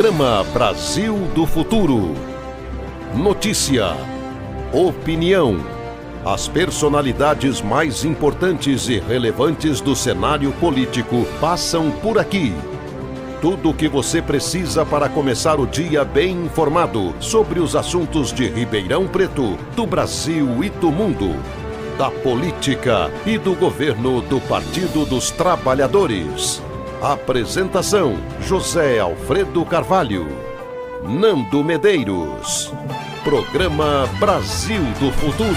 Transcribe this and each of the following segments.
Programa Brasil do Futuro. Notícia, opinião, as personalidades mais importantes e relevantes do cenário político passam por aqui. Tudo o que você precisa para começar o dia bem informado sobre os assuntos de Ribeirão Preto, do Brasil e do mundo, da política e do governo do Partido dos Trabalhadores. Apresentação: José Alfredo Carvalho, Nando Medeiros. Programa Brasil do Futuro.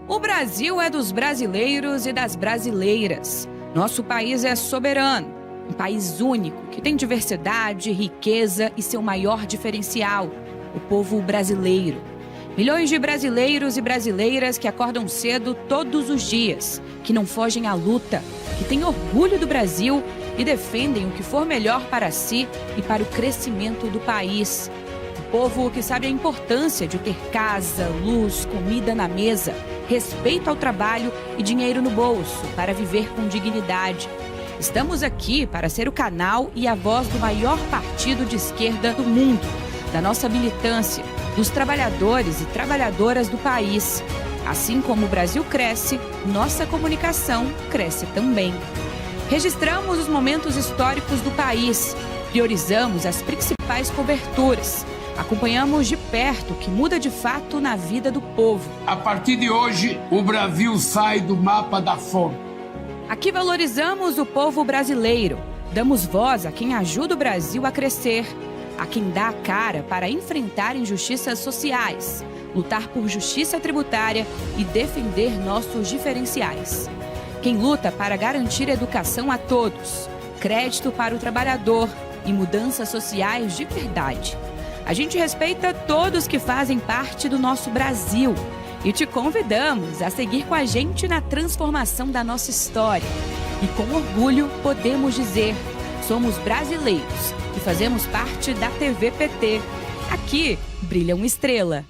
O Brasil é dos brasileiros e das brasileiras. Nosso país é soberano, um país único que tem diversidade, riqueza e seu maior diferencial, o povo brasileiro. Milhões de brasileiros e brasileiras que acordam cedo todos os dias, que não fogem à luta, que têm orgulho do Brasil e defendem o que for melhor para si e para o crescimento do país. O povo que sabe a importância de ter casa, luz, comida na mesa, respeito ao trabalho e dinheiro no bolso para viver com dignidade. Estamos aqui para ser o canal e a voz do maior partido de esquerda do mundo, da nossa militância, dos trabalhadores e trabalhadoras do país. Assim como o Brasil cresce, nossa comunicação cresce também. Registramos os momentos históricos do país, priorizamos as principais coberturas, acompanhamos de perto o que muda de fato na vida do povo. A partir de hoje, o Brasil sai do mapa da fome. Aqui valorizamos o povo brasileiro, damos voz a quem ajuda o Brasil a crescer, a quem dá a cara para enfrentar injustiças sociais, lutar por justiça tributária e defender nossos diferenciais. Quem luta para garantir educação a todos, crédito para o trabalhador e mudanças sociais de verdade. A gente respeita todos que fazem parte do nosso Brasil e te convidamos a seguir com a gente na transformação da nossa história. E com orgulho podemos dizer: somos brasileiros e fazemos parte da TV PT. Aqui brilha uma estrela.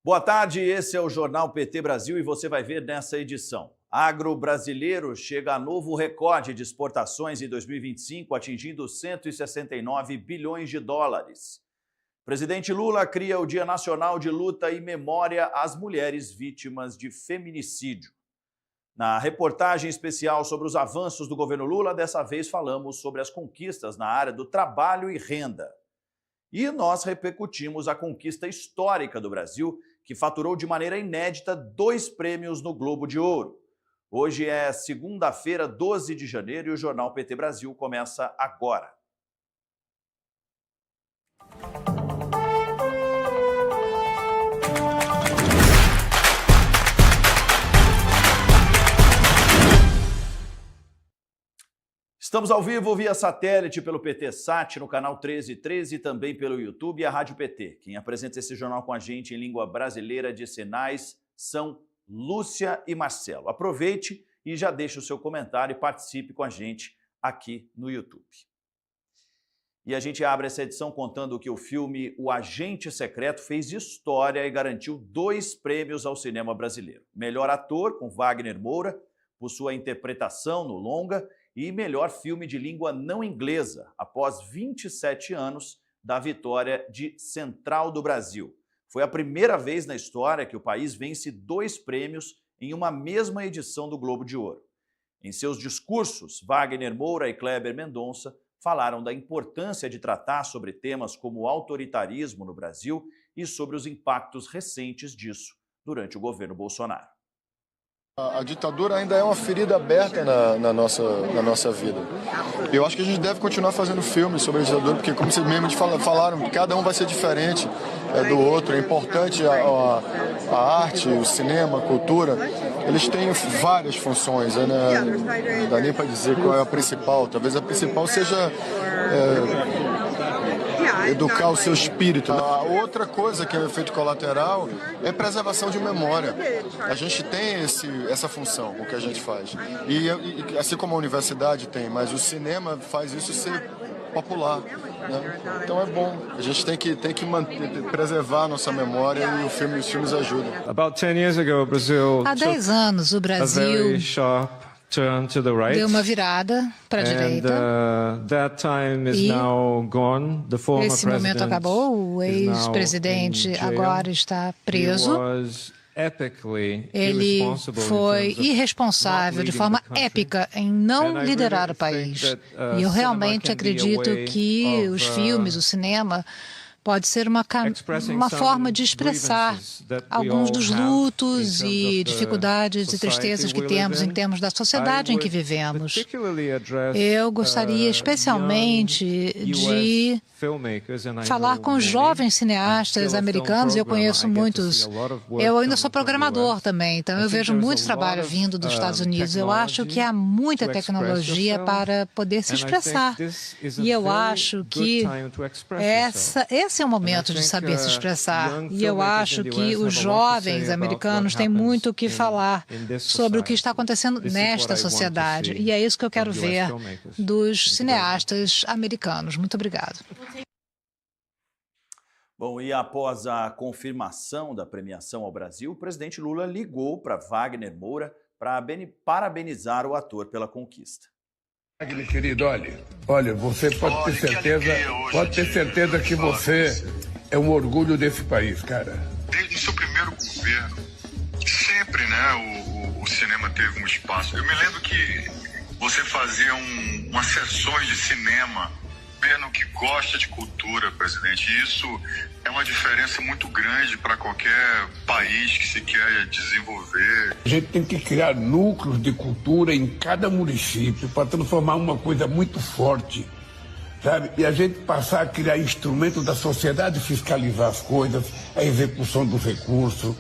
Boa tarde, esse é o Jornal PT Brasil e você vai ver nessa edição. Agro brasileiro chega a novo recorde de exportações em 2025, atingindo 169 bilhões de dólares. Presidente Lula cria o Dia Nacional de Luta e Memória às Mulheres Vítimas de Feminicídio. Na reportagem especial sobre os avanços do governo Lula, dessa vez falamos sobre as conquistas na área do trabalho e renda. E nós repercutimos a conquista histórica do Brasil, que faturou de maneira inédita 2 prêmios no Globo de Ouro. Hoje é segunda-feira, 12 de janeiro, e o Jornal PT Brasil começa agora. Estamos ao vivo via satélite pelo PT Sat, no canal 1313 e também pelo YouTube e a Rádio PT. Quem apresenta esse jornal com a gente em língua brasileira de sinais são Lúcia e Marcelo. Aproveite e já deixe o seu comentário e participe com a gente aqui no YouTube. E a gente abre essa edição contando que o filme O Agente Secreto fez história e garantiu 2 prêmios ao cinema brasileiro. Melhor ator, com Wagner Moura, por sua interpretação no longa, e melhor filme de língua não inglesa, após 27 anos da vitória de Central do Brasil. Foi a primeira vez na história que o país vence 2 prêmios em uma mesma edição do Globo de Ouro. Em seus discursos, Wagner Moura e Kleber Mendonça falaram da importância de tratar sobre temas como o autoritarismo no Brasil e sobre os impactos recentes disso durante o governo Bolsonaro. A ditadura ainda é uma ferida aberta na nossa vida. Eu acho que a gente deve continuar fazendo filmes sobre a ditadura, porque, como vocês mesmos falaram, cada um vai ser diferente do outro. É importante a arte, o cinema, a cultura. Eles têm várias funções, né? Não dá nem para dizer qual é a principal. Talvez a principal seja educar o seu espírito. A outra coisa que é o efeito colateral é preservação de memória. A gente tem essa função, o que a gente faz. E assim como a universidade tem, mas o cinema faz isso ser popular. né? Então é bom. A gente tem que manter, preservar a nossa memória e os filmes ajudam. Há 10 anos, o Brasil deu uma virada para a direita. E esse momento acabou. O ex-presidente agora está preso. Ele foi irresponsável de forma épica em não liderar o país. E eu realmente acredito que os filmes, o cinema, pode ser uma forma de expressar alguns dos lutos e dificuldades e tristezas que temos em termos da sociedade em que vivemos. Eu gostaria especialmente de falar com jovens cineastas americanos, eu conheço muitos. Eu ainda sou programador também, então eu vejo muito trabalho vindo dos Estados Unidos. Eu acho que há muita tecnologia para poder se expressar. E eu acho que esse é o momento de saber se expressar. E eu acho que os jovens americanos têm muito o que falar sobre o que está acontecendo nesta sociedade. E é isso que eu quero ver dos cineastas americanos. Muito obrigado. Bom, e após a confirmação da premiação ao Brasil, o presidente Lula ligou para Wagner Moura para parabenizar o ator pela conquista. Wagner, querido, olha, você pode ter certeza que você é um orgulho desse país, cara. Desde o seu primeiro governo, sempre, né, o cinema teve um espaço. Eu me lembro que você fazia umas sessões de cinema, governo que gosta de cultura, presidente. E isso é uma diferença muito grande para qualquer país que se quer desenvolver. A gente tem que criar núcleos de cultura em cada município para transformar uma coisa muito forte, sabe? E a gente passar a criar instrumentos da sociedade, fiscalizar as coisas, a execução dos recursos,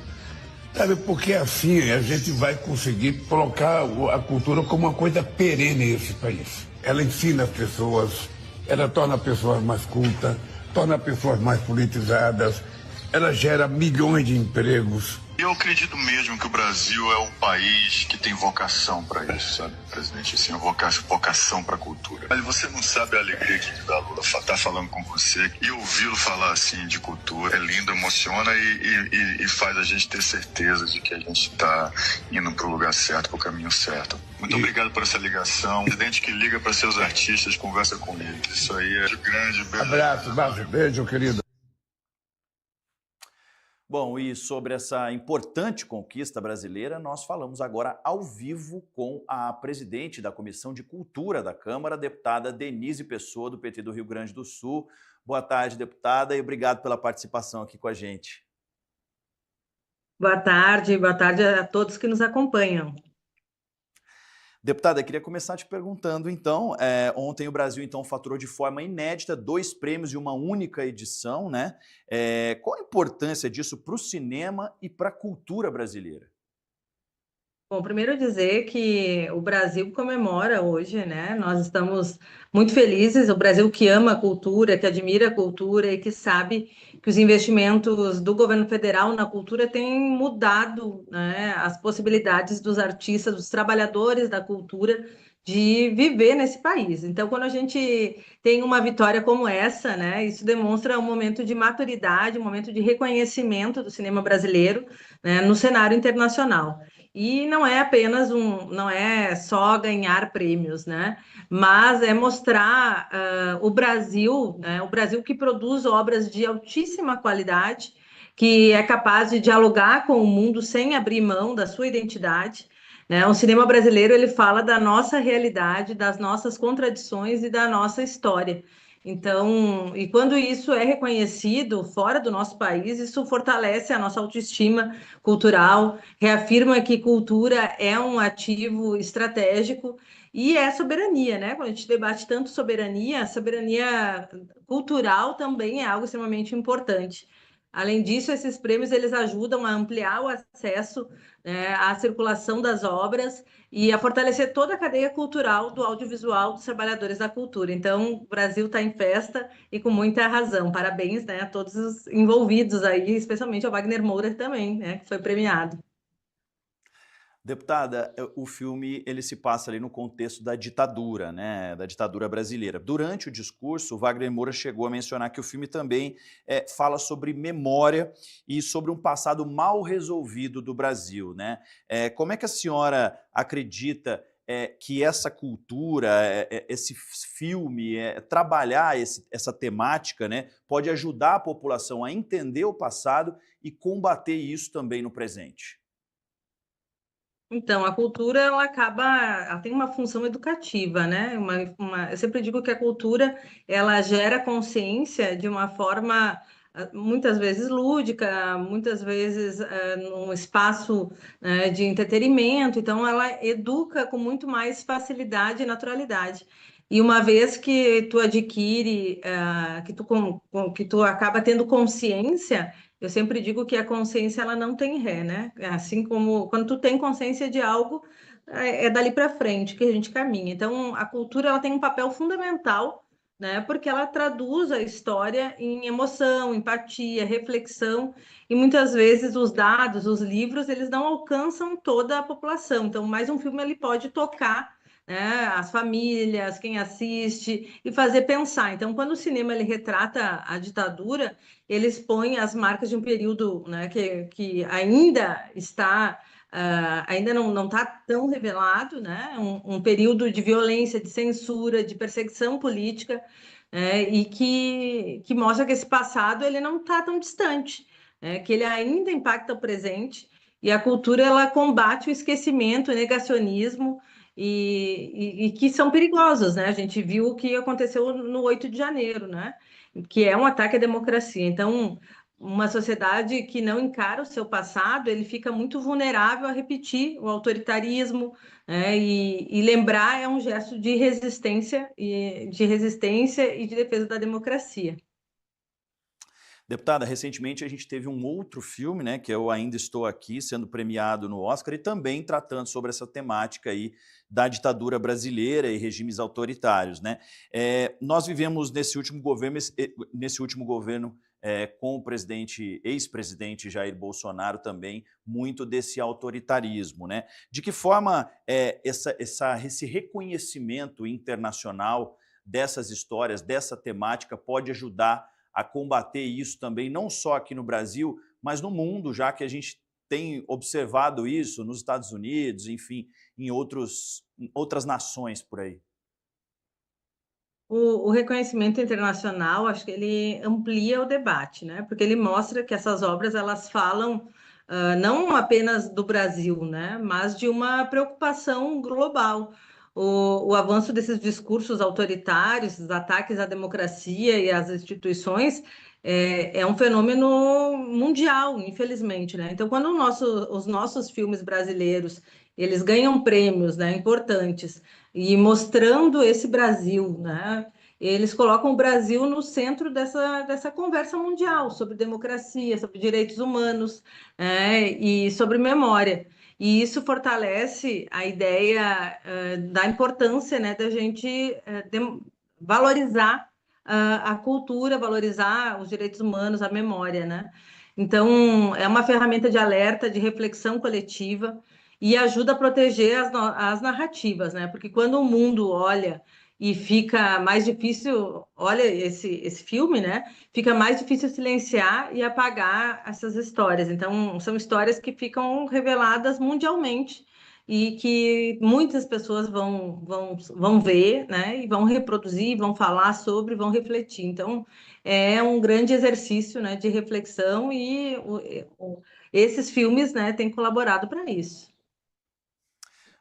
sabe? Porque assim a gente vai conseguir colocar a cultura como uma coisa perene nesse país. Ela ensina as pessoas, ela torna pessoas mais cultas, torna pessoas mais politizadas, ela gera milhões de empregos. Eu acredito mesmo que o Brasil é um país que tem vocação para isso, sabe, presidente? Assim, vocação para a cultura. Mas você não sabe a alegria que dá Lula estar falando com você e ouvi-lo falar assim de cultura. É lindo, emociona e faz a gente ter certeza de que a gente está indo para o lugar certo, para o caminho certo. Muito obrigado por essa ligação. O presidente que liga para seus artistas, conversa com eles. Isso aí é grande. Abraço, beijo, querido. Bom, e sobre essa importante conquista brasileira, nós falamos agora ao vivo com a presidente da Comissão de Cultura da Câmara, a deputada Denise Pessoa, do PT do Rio Grande do Sul. Boa tarde, deputada, e obrigado pela participação aqui com a gente. Boa tarde a todos que nos acompanham. Deputada, eu queria começar te perguntando, então, ontem o Brasil, então, faturou de forma inédita 2 prêmios de uma única edição, né? Qual a importância disso para o cinema e para a cultura brasileira? Bom, primeiro dizer que o Brasil comemora hoje, né? Nós estamos muito felizes, o Brasil que ama a cultura, que admira a cultura e que sabe que os investimentos do governo federal na cultura têm mudado, né, as possibilidades dos artistas, dos trabalhadores da cultura de viver nesse país. Então, quando a gente tem uma vitória como essa, né, isso demonstra um momento de maturidade, um momento de reconhecimento do cinema brasileiro, né, no cenário internacional. E não é apenas não é só ganhar prêmios, né? Mas é mostrar o Brasil, né? O Brasil que produz obras de altíssima qualidade, que é capaz de dialogar com o mundo sem abrir mão da sua identidade, né? O cinema brasileiro, ele fala da nossa realidade, das nossas contradições e da nossa história. Então, e quando isso é reconhecido fora do nosso país, isso fortalece a nossa autoestima cultural, reafirma que cultura é um ativo estratégico e é soberania, né? Quando a gente debate tanto soberania, a soberania cultural também é algo extremamente importante. Além disso, esses prêmios eles ajudam a ampliar o acesso, né, à circulação das obras e a fortalecer toda a cadeia cultural do audiovisual dos trabalhadores da cultura. Então, o Brasil está em festa e com muita razão. Parabéns, né, a todos os envolvidos aí, especialmente ao Wagner Moura também, né, que foi premiado. Deputada, o filme ele se passa ali no contexto da ditadura, né, da ditadura brasileira. Durante o discurso, o Wagner Moura chegou a mencionar que o filme também fala sobre memória e sobre um passado mal resolvido do Brasil, né? Como é que a senhora acredita que essa cultura, esse filme, trabalhar essa temática, né, pode ajudar a população a entender o passado e combater isso também no presente? Então, a cultura, ela tem uma função educativa, né? Eu sempre digo que a cultura, ela gera consciência de uma forma, muitas vezes lúdica, muitas vezes num espaço, de entretenimento, então ela educa com muito mais facilidade e naturalidade. E uma vez que tu adquire, que tu acaba tendo consciência, eu sempre digo que a consciência ela não tem ré, né? Assim como quando tu tem consciência de algo, é dali para frente que a gente caminha. Então, a cultura ela tem um papel fundamental, né? Porque ela traduz a história em emoção, empatia, reflexão, e muitas vezes os dados, os livros, eles não alcançam toda a população. Então, mais um filme ele pode tocar, né, as famílias, quem assiste e fazer pensar. Então, quando o cinema ele retrata a ditadura, ele expõe as marcas de um período, né, que ainda está, ainda não está tão revelado, né, um período de violência, de censura, de perseguição política, e que mostra que esse passado ele não está tão distante, que ele ainda impacta o presente, e a cultura ela combate o esquecimento, o negacionismo, e que são perigosos, né? A gente viu o que aconteceu no 8 de janeiro, né? Que é um ataque à democracia. Então, uma sociedade que não encara o seu passado, ele fica muito vulnerável a repetir o autoritarismo, né? E lembrar é um gesto de resistência e de defesa da democracia. Deputada, recentemente a gente teve um outro filme, né, que Eu Ainda Estou Aqui, sendo premiado no Oscar e também tratando sobre essa temática aí da ditadura brasileira e regimes autoritários, né? Nós vivemos nesse último governo com o ex-presidente Jair Bolsonaro também, muito desse autoritarismo, né? De que forma esse reconhecimento internacional dessas histórias, dessa temática, pode ajudar a combater isso também, não só aqui no Brasil, mas no mundo, já que a gente tem observado isso nos Estados Unidos, enfim, em outras nações por aí? O reconhecimento internacional, acho que ele amplia o debate, né? Porque ele mostra que essas obras elas falam não apenas do Brasil, né? Mas de uma preocupação global. O avanço desses discursos autoritários, os ataques à democracia e às instituições, é um fenômeno mundial, infelizmente, né? Então, quando os nossos filmes brasileiros eles ganham prêmios, né, importantes, e mostrando esse Brasil, né? Eles colocam o Brasil no centro dessa conversa mundial sobre democracia, sobre direitos humanos, e sobre memória. E isso fortalece a ideia da importância, né, da gente valorizar a cultura, valorizar os direitos humanos, a memória, né? Então, é uma ferramenta de alerta, de reflexão coletiva e ajuda a proteger as narrativas, né? Porque quando o mundo olha e fica mais difícil, olha esse filme, né? Fica mais difícil silenciar e apagar essas histórias. Então, são histórias que ficam reveladas mundialmente e que muitas pessoas vão ver, né? E vão reproduzir, vão falar sobre, vão refletir. Então, é um grande exercício, né, de reflexão e esses filmes, né, têm colaborado para isso.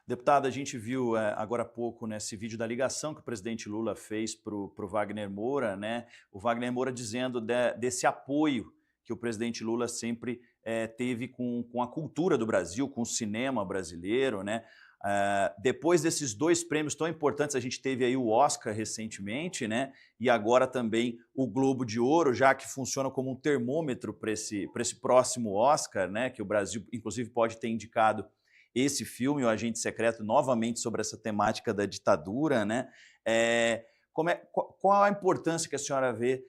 Deputada, a gente viu agora há pouco nesse vídeo da ligação que o presidente Lula fez para o Wagner Moura, né? O Wagner Moura dizendo desse apoio que o presidente Lula sempre teve com a cultura do Brasil, com o cinema brasileiro, né? Depois desses dois prêmios tão importantes, a gente teve aí o Oscar recentemente, né? E agora também o Globo de Ouro, já que funciona como um termômetro para esse próximo Oscar, né? Que o Brasil, inclusive, pode ter indicado esse filme, O Agente Secreto, novamente sobre essa temática da ditadura, né? Qual a importância que a senhora vê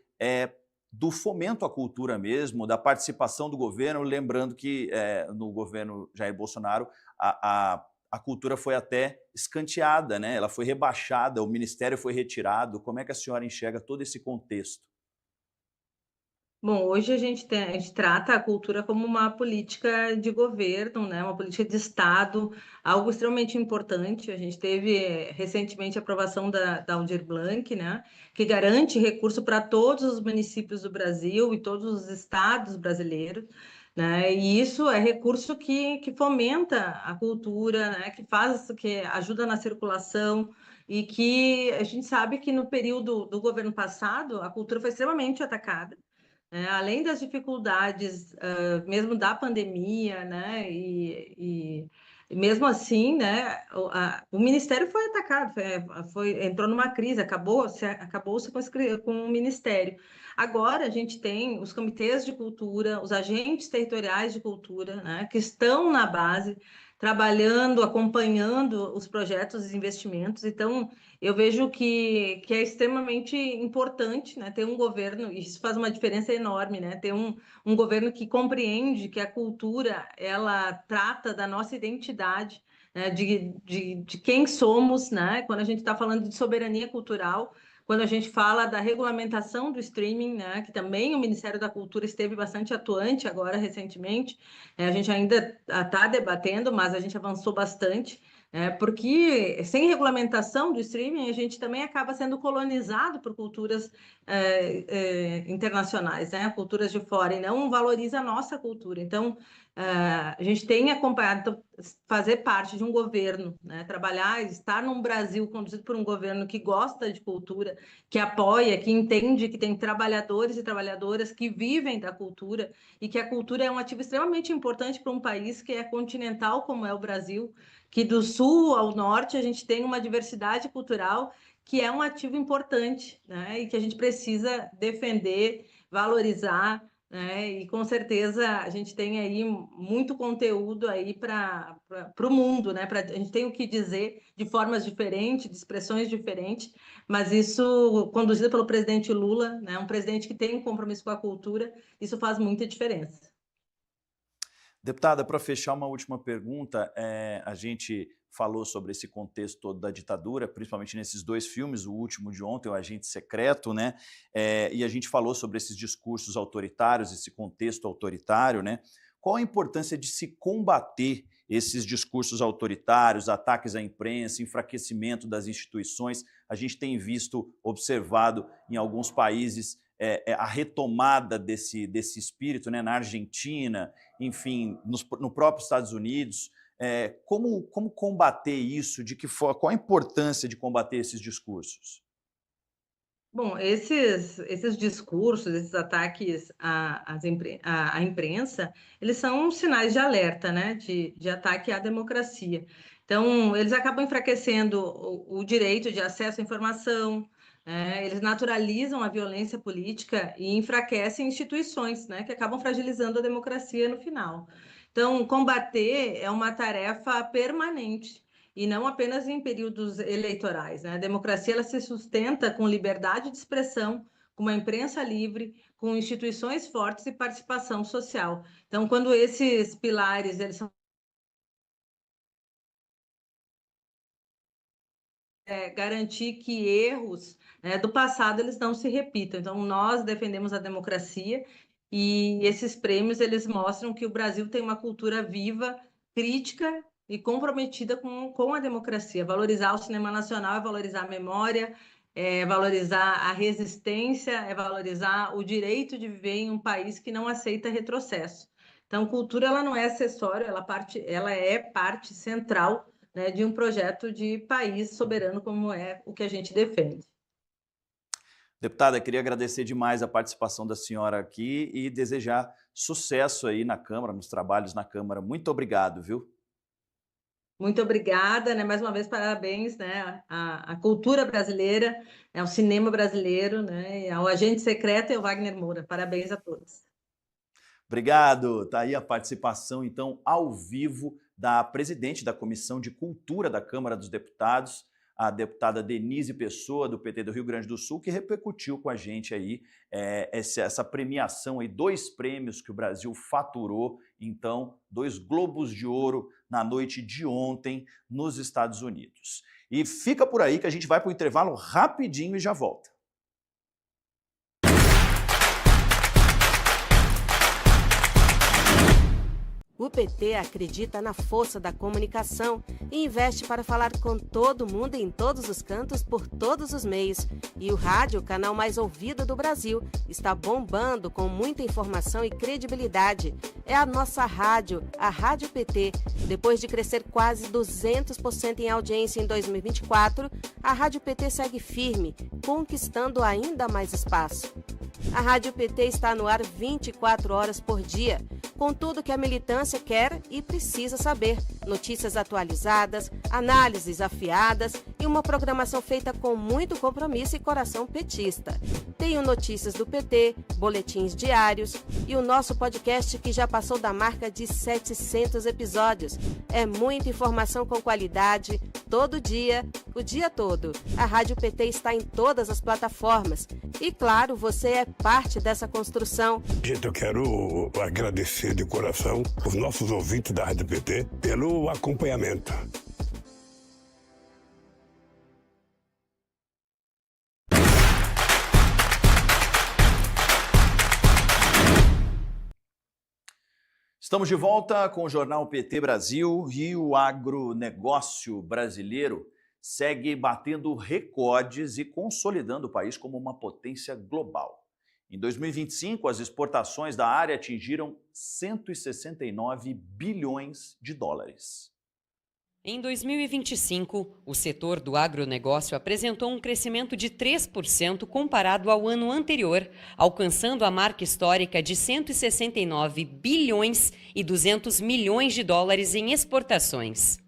do fomento à cultura mesmo, da participação do governo, lembrando que no governo Jair Bolsonaro a cultura foi até escanteada, né? Ela foi rebaixada, o ministério foi retirado. Como é que a senhora enxerga todo esse contexto? Bom, hoje a gente trata a cultura como uma política de governo, né? Uma política de Estado, algo extremamente importante. A gente teve recentemente a aprovação da Aldir Blanc, né? Que garante recurso para todos os municípios do Brasil e todos os estados brasileiros, né? E isso é recurso que fomenta a cultura, né? Que ajuda na circulação. E que a gente sabe que no período do governo passado, a cultura foi extremamente atacada. Além das dificuldades, mesmo da pandemia, né, e mesmo assim, né, o Ministério foi atacado, entrou numa crise, acabou-se com o Ministério. Agora a gente tem os comitês de cultura, os agentes territoriais de cultura, né, que estão na base, trabalhando, acompanhando os projetos e investimentos. Então, eu vejo que é extremamente importante, né, ter um governo, e isso faz uma diferença enorme, né, ter um governo que compreende que a cultura, ela trata da nossa identidade, né, de quem somos, né, quando a gente está falando de soberania cultural, quando a gente fala da regulamentação do streaming, né, que também o Ministério da Cultura esteve bastante atuante agora recentemente, a gente ainda está debatendo, mas a gente avançou bastante, porque sem regulamentação do streaming, a gente também acaba sendo colonizado por culturas internacionais, né? Culturas de fora, e não valoriza a nossa cultura. Então, a gente tem acompanhado, fazer parte de um governo, né? Trabalhar, estar num Brasil conduzido por um governo que gosta de cultura, que apoia, que entende que tem trabalhadores e trabalhadoras que vivem da cultura, e que a cultura é um ativo extremamente importante para um país que é continental, como é o Brasil, que do sul ao norte a gente tem uma diversidade cultural que é um ativo importante, né? E que a gente precisa defender, valorizar, né? E com certeza a gente tem aí muito conteúdo aí para o mundo, né? A gente tem o que dizer de formas diferentes, de expressões diferentes, mas isso conduzido pelo presidente Lula, né? Um presidente que tem um compromisso com a cultura, isso faz muita diferença. Deputada, para fechar uma última pergunta, a gente falou sobre esse contexto todo da ditadura, principalmente nesses dois filmes, o último de ontem, O Agente Secreto, né? E a gente falou sobre esses discursos autoritários, esse contexto autoritário, né? Qual a importância de se combater esses discursos autoritários, ataques à imprensa, enfraquecimento das instituições? A gente tem visto, observado em alguns países a retomada desse espírito, né, na Argentina, enfim, no próprio Estados Unidos. Como combater isso? De que forma? Qual a importância de combater esses discursos? Bom, esses discursos, esses ataques à imprensa, eles são sinais de alerta, né, de ataque à democracia. Então, eles acabam enfraquecendo o direito de acesso à informação, eles naturalizam a violência política e enfraquecem instituições, né, que acabam fragilizando a democracia no final. Então, combater é uma tarefa permanente e não apenas em períodos eleitorais, né? A democracia ela se sustenta com liberdade de expressão, com uma imprensa livre, com instituições fortes e participação social. Então, quando esses pilares eles são garantir que erros, né, do passado eles não se repitam. Então, nós defendemos a democracia e esses prêmios eles mostram que o Brasil tem uma cultura viva, crítica e comprometida com a democracia. Valorizar o cinema nacional é valorizar a memória, é valorizar a resistência, é valorizar o direito de viver em um país que não aceita retrocesso. Então, cultura ela não é acessório, ela é parte central, né, de um projeto de país soberano como é o que a gente defende. Deputada, queria agradecer demais a participação da senhora aqui e desejar sucesso aí na Câmara, nos trabalhos na Câmara. Muito obrigado, viu? Muito obrigada, né? Mais uma vez, parabéns, né? A cultura brasileira, né? O cinema brasileiro, né? Ao Agente Secreto e ao Wagner Moura. Parabéns a todos. Obrigado. Tá aí a participação, então, ao vivo da presidente da Comissão de Cultura da Câmara dos Deputados, a deputada Denise Pessoa, do PT do Rio Grande do Sul, que repercutiu com a gente aí essa premiação, aí, 2 prêmios que o Brasil faturou, então, 2 Globos de Ouro na noite de ontem nos Estados Unidos. E fica por aí que a gente vai para o intervalo rapidinho e já volta. O PT acredita na força da comunicação e investe para falar com todo mundo em todos os cantos, por todos os meios. E o rádio, o canal mais ouvido do Brasil, está bombando com muita informação e credibilidade. É a nossa rádio, a Rádio PT. Depois de crescer quase 200% em audiência em 2024, a Rádio PT segue firme, conquistando ainda mais espaço. A Rádio PT está no ar 24 horas por dia, com tudo que a militância quer e precisa saber. Notícias atualizadas, análises afiadas e uma programação feita com muito compromisso e coração petista. Tem o Notícias do PT, boletins diários e o nosso podcast que já passou da marca de 700 episódios. É muita informação com qualidade, todo dia, o dia todo. A Rádio PT está em todas as plataformas. E claro, você é parte dessa construção. Gente, eu quero agradecer de coração os nossos ouvintes da Rádio PT pelo acompanhamento. Estamos de volta com o Jornal PT Brasil e o agronegócio brasileiro segue batendo recordes e consolidando o país como uma potência global. Em 2025, as exportações da área atingiram 169 bilhões de dólares. Em 2025, o setor do agronegócio apresentou um crescimento de 3% comparado ao ano anterior, alcançando a marca histórica de 169 bilhões e 200 milhões de dólares em exportações.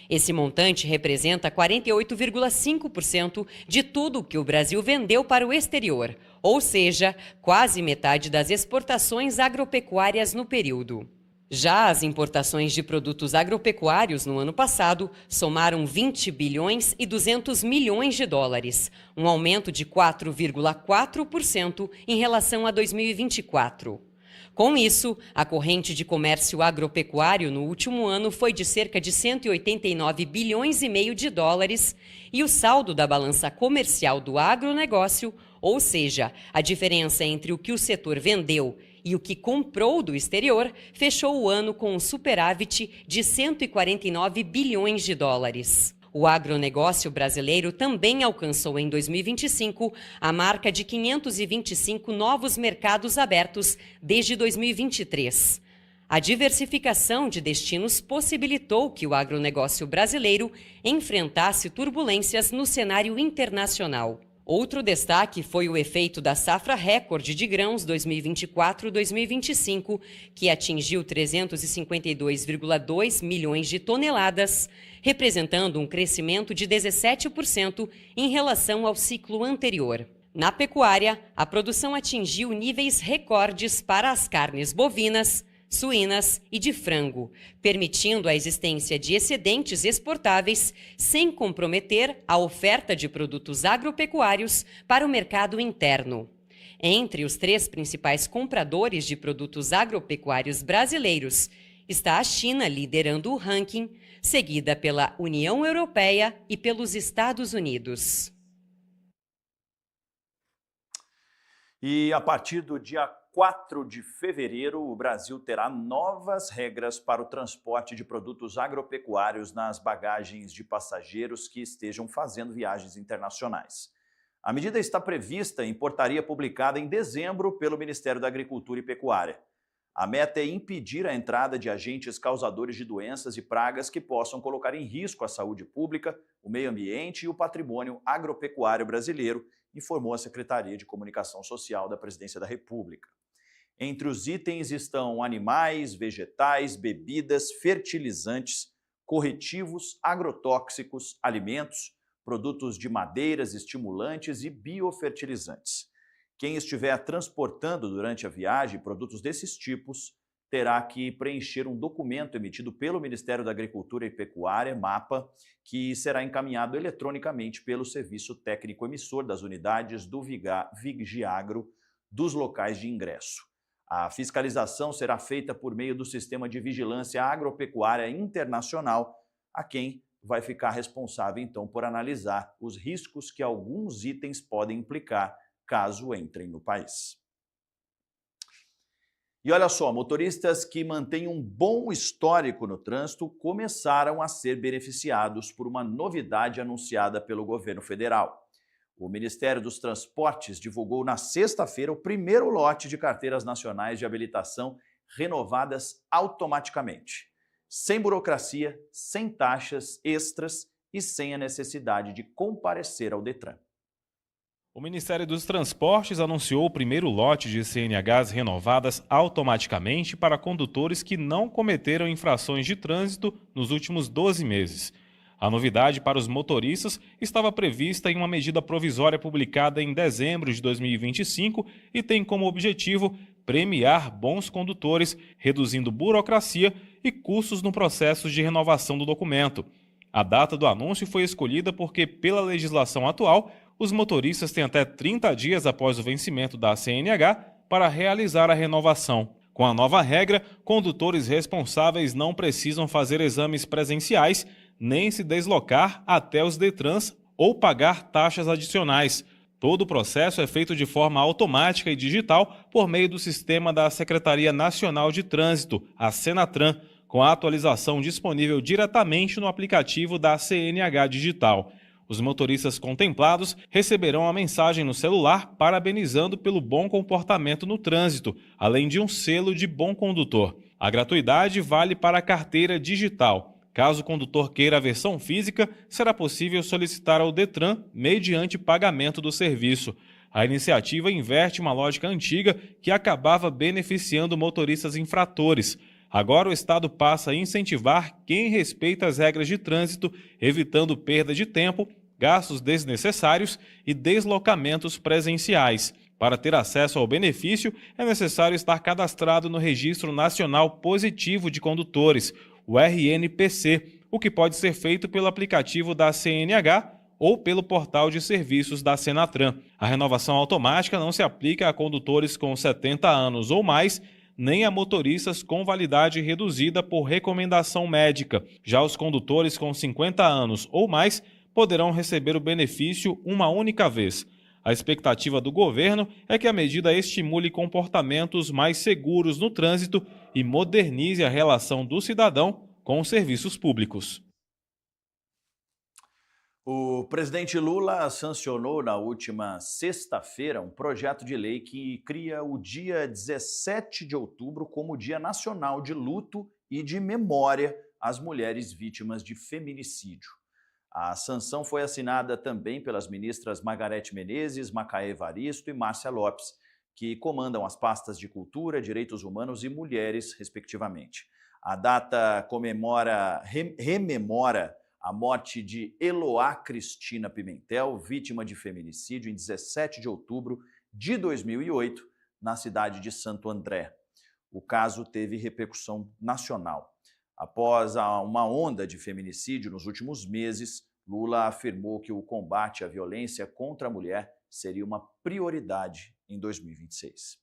Esse montante representa 48,5% de tudo que o Brasil vendeu para o exterior, ou seja, quase metade das exportações agropecuárias no período. Já as importações de produtos agropecuários no ano passado somaram 20 bilhões e 200 milhões de dólares, um aumento de 4,4% em relação a 2024. Com isso, a corrente de comércio agropecuário no último ano foi de cerca de 189 bilhões e meio de dólares e o saldo da balança comercial do agronegócio, ou seja, a diferença entre o que o setor vendeu e o que comprou do exterior, fechou o ano com um superávit de 149 bilhões de dólares. O agronegócio brasileiro também alcançou em 2025 a marca de 525 novos mercados abertos desde 2023. A diversificação de destinos possibilitou que o agronegócio brasileiro enfrentasse turbulências no cenário internacional. Outro destaque foi o efeito da safra recorde de grãos 2024-2025, que atingiu 352,2 milhões de toneladas, representando um crescimento de 17% em relação ao ciclo anterior. Na pecuária, a produção atingiu níveis recordes para as carnes bovinas, suínas e de frango, permitindo a existência de excedentes exportáveis sem comprometer a oferta de produtos agropecuários para o mercado interno. Entre os 3 principais compradores de produtos agropecuários brasileiros, está a China liderando o ranking, seguida pela União Europeia e pelos Estados Unidos. E a partir do dia 4 de fevereiro, o Brasil terá novas regras para o transporte de produtos agropecuários nas bagagens de passageiros que estejam fazendo viagens internacionais. A medida está prevista em portaria publicada em dezembro pelo Ministério da Agricultura e Pecuária. A meta é impedir a entrada de agentes causadores de doenças e pragas que possam colocar em risco a saúde pública, o meio ambiente e o patrimônio agropecuário brasileiro, informou a Secretaria de Comunicação Social da Presidência da República. Entre os itens estão animais, vegetais, bebidas, fertilizantes, corretivos, agrotóxicos, alimentos, produtos de madeiras, estimulantes e biofertilizantes. Quem estiver transportando durante a viagem produtos desses tipos terá que preencher um documento emitido pelo Ministério da Agricultura e Pecuária, MAPA, que será encaminhado eletronicamente pelo Serviço Técnico Emissor das unidades do Vigiagro dos locais de ingresso. A fiscalização será feita por meio do Sistema de Vigilância Agropecuária Internacional, a quem vai ficar responsável, então, por analisar os riscos que alguns itens podem implicar caso entrem no país. E olha só, motoristas que mantêm um bom histórico no trânsito começaram a ser beneficiados por uma novidade anunciada pelo governo federal. O Ministério dos Transportes divulgou na sexta-feira o primeiro lote de carteiras nacionais de habilitação renovadas automaticamente, sem burocracia, sem taxas extras e sem a necessidade de comparecer ao Detran. O Ministério dos Transportes anunciou o primeiro lote de CNHs renovadas automaticamente para condutores que não cometeram infrações de trânsito nos últimos 12 meses. A novidade para os motoristas estava prevista em uma medida provisória publicada em dezembro de 2025 e tem como objetivo premiar bons condutores, reduzindo burocracia e custos no processo de renovação do documento. A data do anúncio foi escolhida porque, pela legislação atual, os motoristas têm até 30 dias após o vencimento da CNH para realizar a renovação. Com a nova regra, condutores responsáveis não precisam fazer exames presenciais, nem se deslocar até os Detrans ou pagar taxas adicionais. Todo o processo é feito de forma automática e digital por meio do sistema da Secretaria Nacional de Trânsito, a Senatran, com a atualização disponível diretamente no aplicativo da CNH Digital. Os motoristas contemplados receberão a mensagem no celular parabenizando pelo bom comportamento no trânsito, além de um selo de bom condutor. A gratuidade vale para a carteira digital. Caso o condutor queira a versão física, será possível solicitar ao Detran mediante pagamento do serviço. A iniciativa inverte uma lógica antiga que acabava beneficiando motoristas infratores. Agora o Estado passa a incentivar quem respeita as regras de trânsito, evitando perda de tempo, gastos desnecessários e deslocamentos presenciais. Para ter acesso ao benefício, é necessário estar cadastrado no Registro Nacional Positivo de Condutores, o RNPC, o que pode ser feito pelo aplicativo da CNH ou pelo portal de serviços da Senatran. A renovação automática não se aplica a condutores com 70 anos ou mais, nem a motoristas com validade reduzida por recomendação médica. Já os condutores com 50 anos ou mais poderão receber o benefício uma única vez. A expectativa do governo é que a medida estimule comportamentos mais seguros no trânsito e modernize a relação do cidadão com os serviços públicos. O presidente Lula sancionou na última sexta-feira um projeto de lei que cria o dia 17 de outubro como Dia Nacional de Luto e de Memória às mulheres vítimas de feminicídio. A sanção foi assinada também pelas ministras Margarete Menezes, Macaé Evaristo e Márcia Lopes, que comandam as pastas de Cultura, Direitos Humanos e Mulheres, respectivamente. A data rememora a morte de Eloá Cristina Pimentel, vítima de feminicídio em 17 de outubro de 2008, na cidade de Santo André. O caso teve repercussão nacional. Após uma onda de feminicídio nos últimos meses, Lula afirmou que o combate à violência contra a mulher seria uma prioridade em 2026.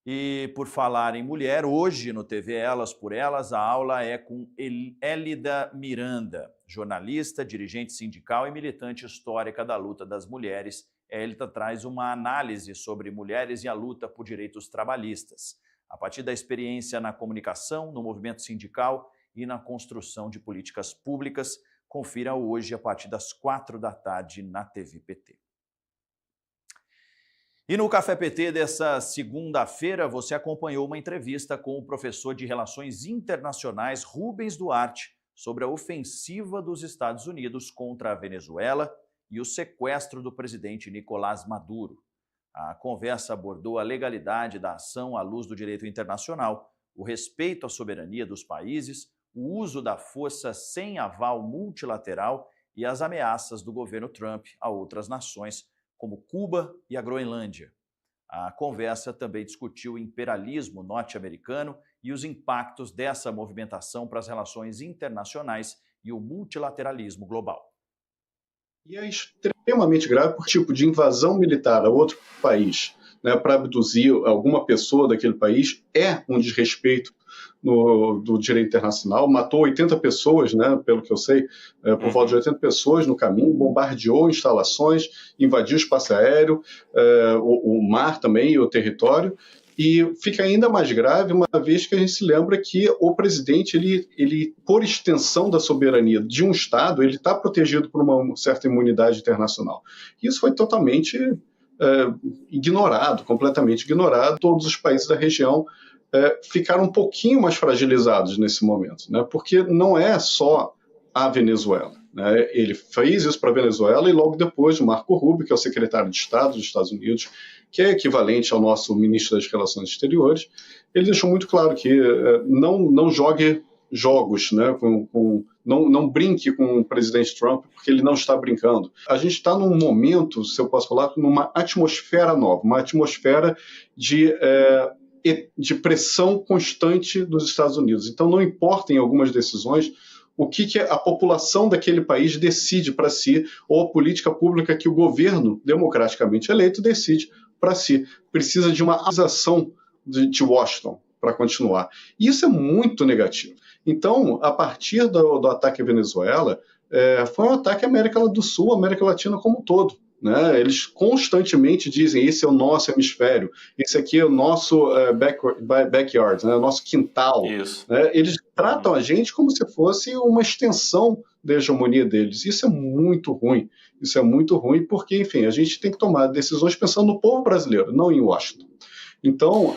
E por falar em mulher, hoje no TV Elas por Elas, a aula é com Élida Miranda, jornalista, dirigente sindical e militante histórica da luta das mulheres. Élida traz uma análise sobre mulheres e a luta por direitos trabalhistas, a partir da experiência na comunicação, no movimento sindical e na construção de políticas públicas. Confira hoje a partir das 16h na TV PT. E no Café PT dessa segunda-feira, você acompanhou uma entrevista com o professor de Relações Internacionais Rubens Duarte sobre a ofensiva dos Estados Unidos contra a Venezuela e o sequestro do presidente Nicolás Maduro. A conversa abordou a legalidade da ação à luz do direito internacional, o respeito à soberania dos países, o uso da força sem aval multilateral e as ameaças do governo Trump a outras nações, como Cuba e a Groenlândia. A conversa também discutiu o imperialismo norte-americano e os impactos dessa movimentação para as relações internacionais e o multilateralismo global. E é extremamente grave por tipo de invasão militar a outro país, né, para abduzir alguma pessoa daquele país, é um desrespeito do direito internacional. Matou 80 pessoas, né, pelo que eu sei, por volta de 80 pessoas no caminho, bombardeou instalações, invadiu o espaço aéreo, o mar também e o território. E fica ainda mais grave uma vez que a gente se lembra que o presidente, ele por extensão da soberania de um Estado, ele está protegido por uma certa imunidade internacional. Isso foi totalmente ignorado, completamente ignorado. Todos os países da região ficaram um pouquinho mais fragilizados nesse momento, né? Porque não é só a Venezuela, né? Ele fez isso para a Venezuela e logo depois o Marco Rubio, que é o secretário de Estado dos Estados Unidos, que é equivalente ao nosso ministro das Relações Exteriores, ele deixou muito claro que não jogue jogos, né? Não brinque com o presidente Trump, porque ele não está brincando. A gente está num momento, se eu posso falar, numa atmosfera nova, uma atmosfera de pressão constante dos Estados Unidos. Então, não importa em algumas decisões o que a população daquele país decide para si, ou a política pública que o governo democraticamente eleito decide para si. Precisa de uma acusação de Washington para continuar. E isso é muito negativo. Então, a partir do ataque à Venezuela, foi um ataque à América do Sul, à América Latina como um todo. Né? Eles constantemente dizem, esse é o nosso hemisfério, esse aqui é o nosso backyard, né? O nosso quintal. Né? Eles tratam a gente como se fosse uma extensão da hegemonia deles. Isso é muito ruim. Isso é muito ruim porque, enfim, a gente tem que tomar decisões pensando no povo brasileiro, não em Washington. Então,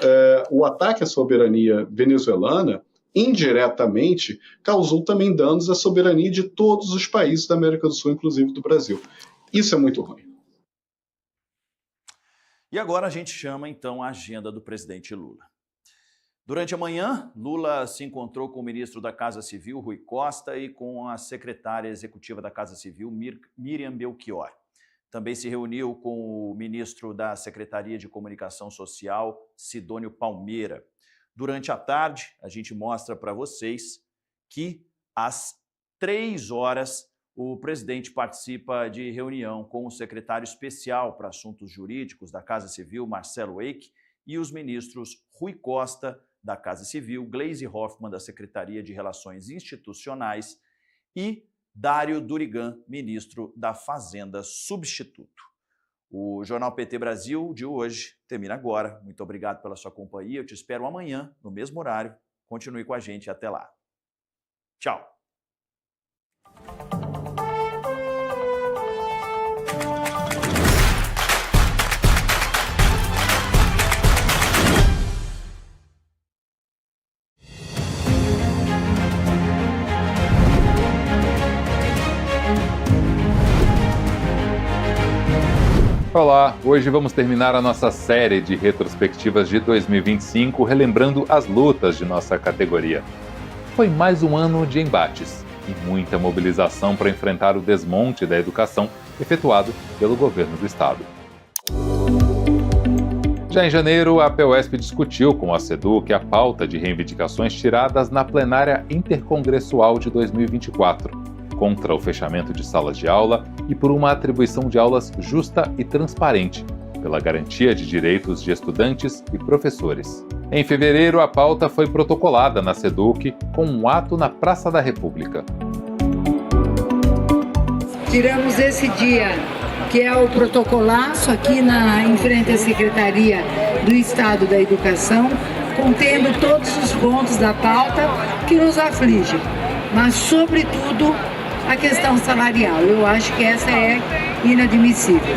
o ataque à soberania venezuelana, indiretamente, causou também danos à soberania de todos os países da América do Sul, inclusive do Brasil. Isso é muito ruim. E agora a gente chama, então, a agenda do presidente Lula. Durante a manhã, Lula se encontrou com o ministro da Casa Civil, Rui Costa, e com a secretária executiva da Casa Civil, Miriam Belchior. Também se reuniu com o ministro da Secretaria de Comunicação Social, Sidônio Palmeira. Durante a tarde, a gente mostra para vocês que às 3 horas o presidente participa de reunião com o secretário especial para assuntos jurídicos da Casa Civil, Marcelo Eich, e os ministros Rui Costa, da Casa Civil, Gleisi Hoffmann, da Secretaria de Relações Institucionais, e Dário Durigan, ministro da Fazenda substituto. O Jornal PT Brasil de hoje termina agora. Muito obrigado pela sua companhia. Eu te espero amanhã, no mesmo horário. Continue com a gente até lá. Tchau. Olá, hoje vamos terminar a nossa série de retrospectivas de 2025, relembrando as lutas de nossa categoria. Foi mais um ano de embates e muita mobilização para enfrentar o desmonte da educação efetuado pelo governo do estado. Já em janeiro, a PUESP discutiu com a SEDUC a pauta de reivindicações tiradas na plenária intercongressual de 2024. Contra o fechamento de salas de aula e por uma atribuição de aulas justa e transparente, pela garantia de direitos de estudantes e professores. Em fevereiro, a pauta foi protocolada na SEDUC com um ato na Praça da República. Tiramos esse dia, que é o protocolaço aqui em frente à Secretaria do Estado da Educação, contendo todos os pontos da pauta que nos afligem, mas, sobretudo, a questão salarial. Eu acho que essa é inadmissível.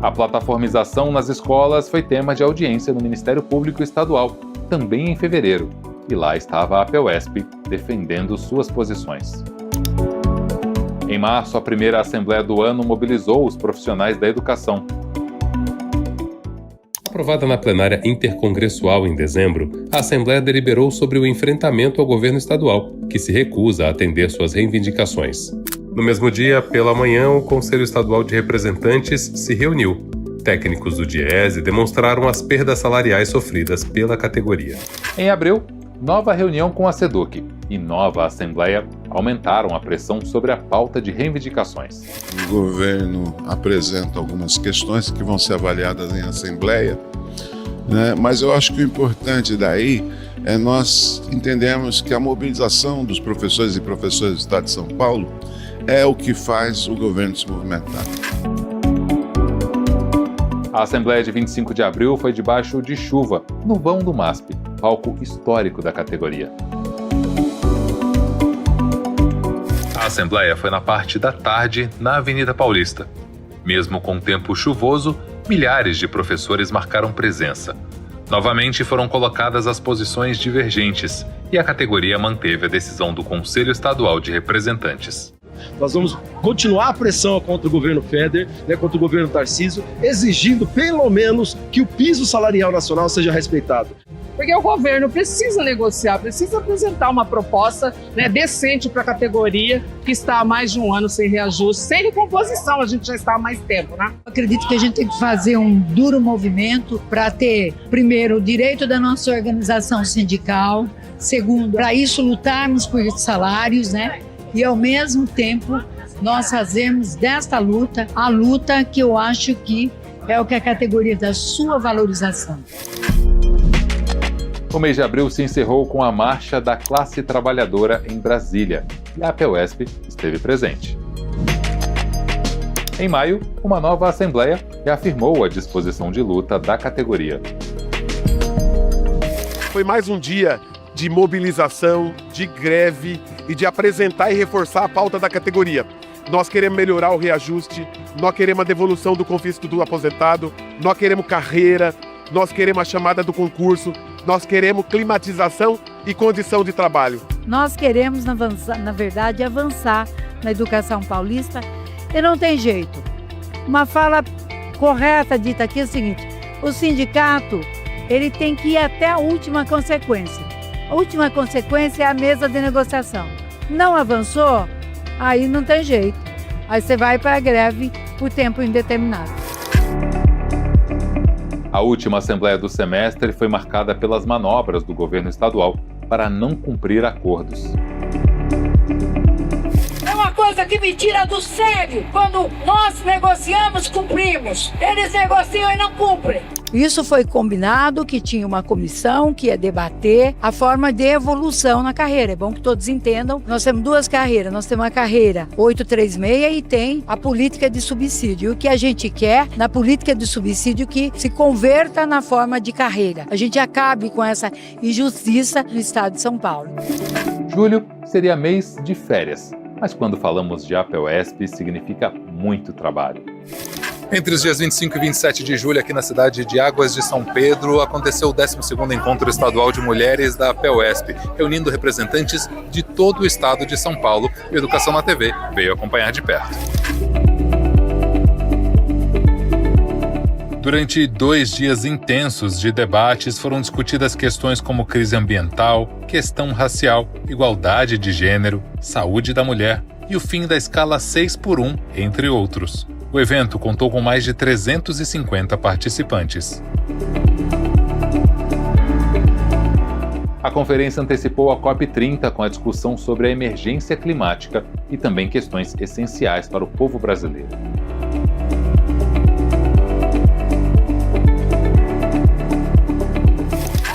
A plataformização nas escolas foi tema de audiência no Ministério Público Estadual, também em fevereiro, e lá estava a PUESP defendendo suas posições. Em março, a primeira Assembleia do ano mobilizou os profissionais da educação. Aprovada na plenária intercongressual em dezembro, a Assembleia deliberou sobre o enfrentamento ao governo estadual, que se recusa a atender suas reivindicações. No mesmo dia, pela manhã, o Conselho Estadual de Representantes se reuniu. Técnicos do Diese demonstraram as perdas salariais sofridas pela categoria. Em abril, nova reunião com a SEDUC e nova Assembleia aumentaram a pressão sobre a pauta de reivindicações. O governo apresenta algumas questões que vão ser avaliadas em Assembleia, né? Mas eu acho que o importante daí é nós entendermos que a mobilização dos professores e professoras do Estado de São Paulo é o que faz o governo se movimentar. A Assembleia de 25 de abril foi debaixo de chuva, no vão do MASP, palco histórico da categoria. A Assembleia foi na parte da tarde, na Avenida Paulista. Mesmo com tempo chuvoso, milhares de professores marcaram presença. Novamente foram colocadas as posições divergentes e a categoria manteve a decisão do Conselho Estadual de Representantes. Nós vamos continuar a pressão contra o governo Feder, contra o governo Tarcísio, exigindo pelo menos que o piso salarial nacional seja respeitado. Porque o governo precisa negociar, precisa apresentar uma proposta decente para a categoria que está há mais de um ano sem reajuste, sem recomposição, a gente já está há mais tempo, né? Acredito que a gente tem que fazer um duro movimento para ter, primeiro, o direito da nossa organização sindical, segundo, para isso lutarmos por salários, né? E, ao mesmo tempo, nós fazemos desta luta a luta que eu acho que é o que a categoria da sua valorização. O mês de abril se encerrou com a Marcha da Classe Trabalhadora em Brasília, e a APEUESP esteve presente. Em maio, uma nova Assembleia reafirmou a disposição de luta da categoria. Foi mais um dia de mobilização, de greve e de apresentar e reforçar a pauta da categoria. Nós queremos melhorar o reajuste, nós queremos a devolução do confisco do aposentado, nós queremos carreira, nós queremos a chamada do concurso, nós queremos climatização e condição de trabalho. Nós queremos, na verdade, avançar na educação paulista e não tem jeito. Uma fala correta dita aqui é o seguinte: o sindicato ele tem que ir até a última consequência. A última consequência é a mesa de negociação. Não avançou? Aí não tem jeito. Aí você vai para a greve por tempo indeterminado. A última Assembleia do semestre foi marcada pelas manobras do governo estadual para não cumprir acordos. É uma coisa que me tira do sério. Quando nós negociamos, cumprimos. Eles negociam e não cumprem. Isso foi combinado que tinha uma comissão que ia debater a forma de evolução na carreira. É bom que todos entendam. Nós temos duas carreiras. Nós temos a carreira 836 e tem a política de subsídio. O que a gente quer na política de subsídio que se converta na forma de carreira. A gente acabe com essa injustiça no estado de São Paulo. Julho seria mês de férias, mas quando falamos de APEUESP significa muito trabalho. Entre os dias 25 e 27 de julho, aqui na cidade de Águas de São Pedro, aconteceu o 12º Encontro Estadual de Mulheres da APEUESP, reunindo representantes de todo o estado de São Paulo. E Educação na TV veio acompanhar de perto. Durante 2 dias intensos de debates, foram discutidas questões como crise ambiental, questão racial, igualdade de gênero, saúde da mulher e o fim da escala 6x1, entre outros. O evento contou com mais de 350 participantes. A conferência antecipou a COP30 com a discussão sobre a emergência climática e também questões essenciais para o povo brasileiro.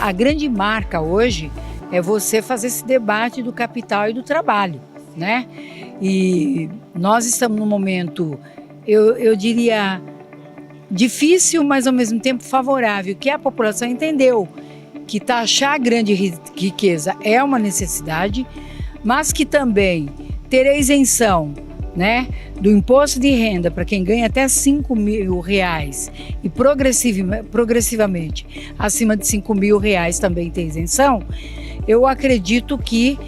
A grande marca hoje é você fazer esse debate do capital e do trabalho, né? E nós estamos num momento, eu diria, difícil, mas ao mesmo tempo favorável, que a população entendeu que taxar a grande riqueza é uma necessidade, mas que também ter a isenção, né, do imposto de renda para quem ganha até R$5.000 e progressivamente acima de R$5.000 também tem isenção. Eu acredito que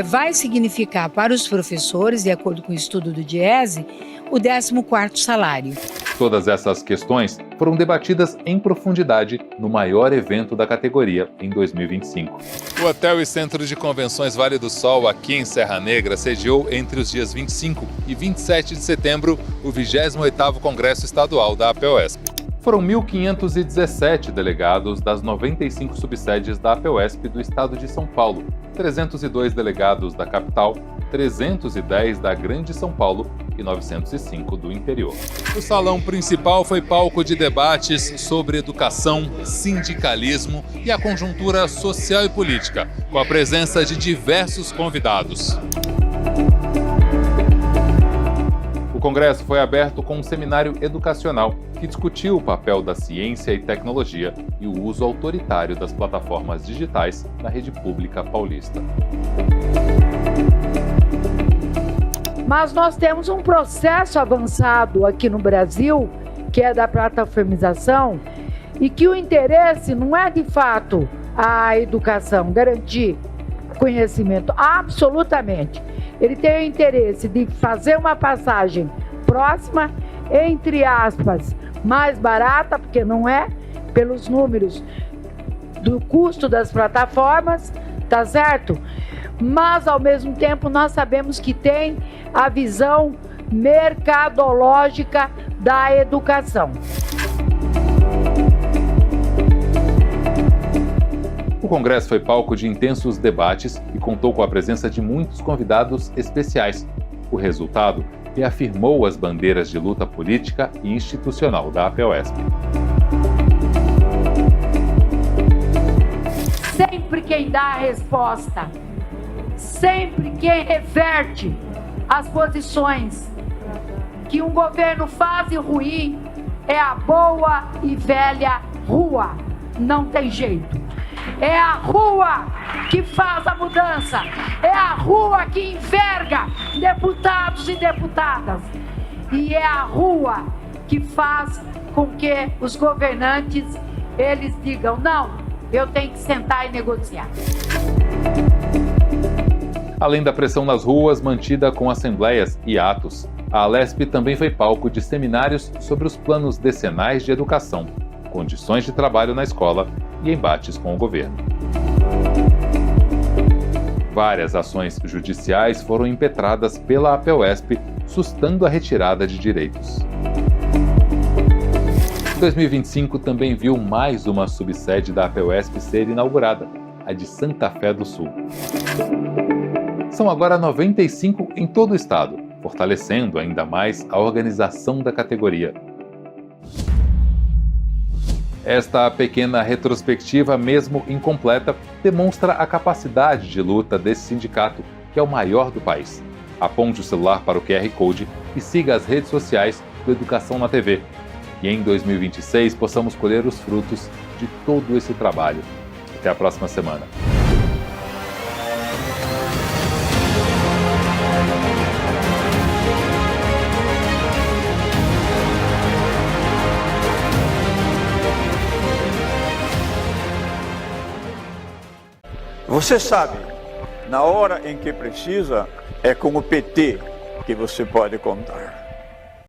vai significar para os professores, de acordo com o estudo do Diese, o 14º salário. Todas essas questões foram debatidas em profundidade no maior evento da categoria em 2025. O Hotel e Centro de Convenções Vale do Sol, aqui em Serra Negra, sediou entre os dias 25 e 27 de setembro o 28º Congresso Estadual da APEUESP. Foram 1.517 delegados das 95 subsedes da APUESP do estado de São Paulo, 302 delegados da capital, 310 da Grande São Paulo e 905 do interior. O salão principal foi palco de debates sobre educação, sindicalismo e a conjuntura social e política, com a presença de diversos convidados. O Congresso foi aberto com um seminário educacional que discutiu o papel da ciência e tecnologia e o uso autoritário das plataformas digitais na rede pública paulista. Mas nós temos um processo avançado aqui no Brasil, que é da plataformização, e que o interesse não é de fato a educação, garantir conhecimento, absolutamente. Ele tem o interesse de fazer uma passagem próxima, entre aspas, mais barata, porque não é, pelos números do custo das plataformas, tá certo? Mas, ao mesmo tempo, nós sabemos que tem a visão mercadológica da educação. O Congresso foi palco de intensos debates e contou com a presença de muitos convidados especiais. O resultado reafirmou as bandeiras de luta política e institucional da APUESP. Sempre quem dá a resposta, sempre quem reverte as posições que um governo faz e ruim é a boa e velha rua. Não tem jeito. É a rua que faz a mudança. É a rua que enverga deputados e deputadas. E é a rua que faz com que os governantes, eles digam, não, eu tenho que sentar e negociar. Além da pressão nas ruas mantida com assembleias e atos, a Alesp também foi palco de seminários sobre os planos decenais de educação, condições de trabalho na escola e embates com o governo. Várias ações judiciais foram impetradas pela APUESP, sustando a retirada de direitos. 2025 também viu mais uma subsede da APUESP ser inaugurada, a de Santa Fé do Sul. São agora 95 em todo o estado, fortalecendo ainda mais a organização da categoria. Esta pequena retrospectiva, mesmo incompleta, demonstra a capacidade de luta desse sindicato, que é o maior do país. Aponte o celular para o QR Code e siga as redes sociais do Educação na TV. E em 2026 possamos colher os frutos de todo esse trabalho. Até a próxima semana. Você sabe, na hora em que precisa, é com o PT que você pode contar.